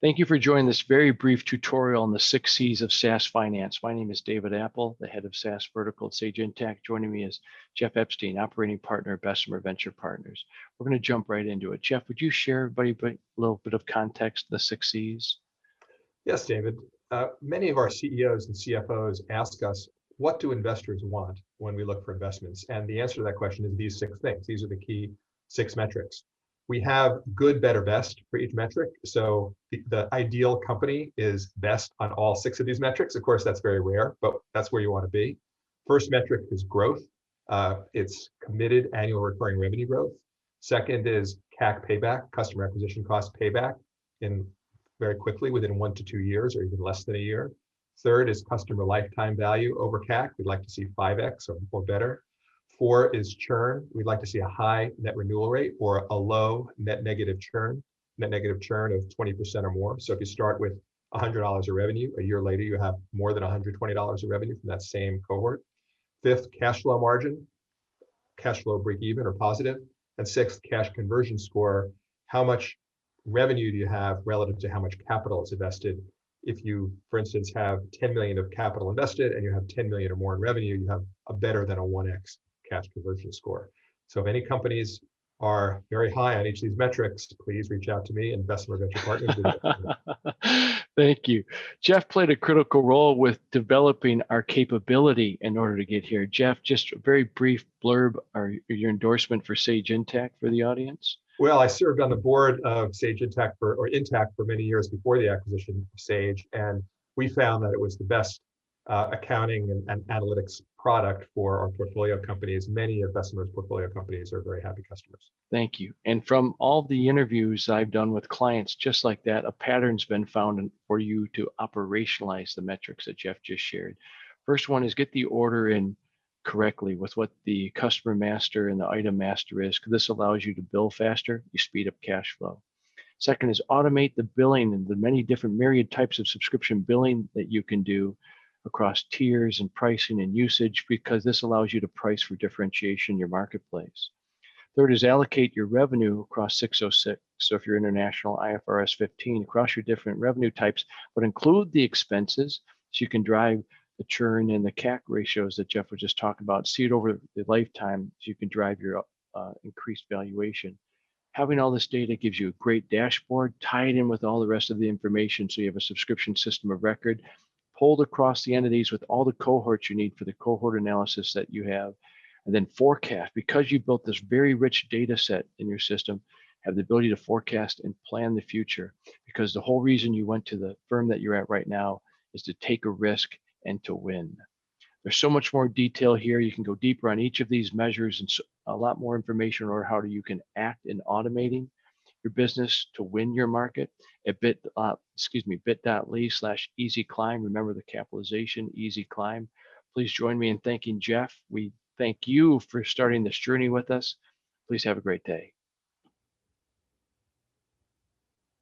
Thank you for joining this very brief tutorial on the 6 C's of SaaS finance. My name is David Apple, the head of SaaS vertical at Sage Intacct. Joining me is Jeff Epstein, operating partner at Bessemer Venture Partners. We're going to jump right into it. Jeff, would you share everybody a little bit of context, the 6 C's? Yes, David. Many of our CEOs and CFOs ask us, what do investors want when we look for investments? And the answer to that question is these 6 things. These are the key 6 metrics. We have good, better, best for each metric. So the ideal company is best on all 6 of these metrics. Of course, that's very rare, but that's where you want to be. First metric is growth. It's committed annual recurring revenue growth. Second is CAC payback, customer acquisition cost payback, in very quickly within 1 to 2 years or even less than a year. Third is customer lifetime value over CAC. We'd like to see 5x or better. 4 is churn. We'd like to see a high net renewal rate or a low net negative churn of 20% or more. So if you start with $100 of revenue, a year later you have more than $120 of revenue from that same cohort. 5th, cash flow margin, cash flow break even or positive. And 6th, cash conversion score. How much revenue do you have relative to how much capital is invested? If you, for instance, have 10 million of capital invested and you have 10 million or more in revenue, you have a better than a 1x cash conversion score. So if any companies are very high on each of these metrics, please reach out to me and Bessemer Venture Partners. Thank you. Jeff played a critical role with developing our capability in order to get here. Jeff, just a very brief blurb or your endorsement for Sage Intacct for the audience. Well, I served on the board of Sage Intacct for many years before the acquisition of Sage, and we found that it was the best accounting and analytics product for our portfolio companies. Many of Bessemer's portfolio companies are very happy customers. Thank you. And from all the interviews I've done with clients just like that, a pattern's been found for you to operationalize the metrics that Jeff just shared. First one is get the order in correctly with what the customer master and the item master is, because this allows you to bill faster, you speed up cash flow. Second is automate the billing and the many different myriad types of subscription billing that you can do across tiers and pricing and usage, because this allows you to price for differentiation in your marketplace. Third is allocate your revenue across 606. So if you're international, IFRS 15, across your different revenue types, but include the expenses so you can drive the churn and the CAC ratios that Jeff was just talking about, see it over the lifetime so you can drive your increased valuation. Having all this data gives you a great dashboard, tie it in with all the rest of the information so you have a subscription system of record, pulled across the entities with all the cohorts you need for the cohort analysis that you have, and then forecast. Because you built this very rich data set in your system, have the ability to forecast and plan the future, because the whole reason you went to the firm that you're at right now is to take a risk and to win. There's so much more detail here. You can go deeper on each of these measures and a lot more information on how you can act in automating your business to win your market at bit.ly/easyclimb. Remember the capitalization, easy climb. Please join me in thanking Jeff. We thank you for starting this journey with us. Please have a great day.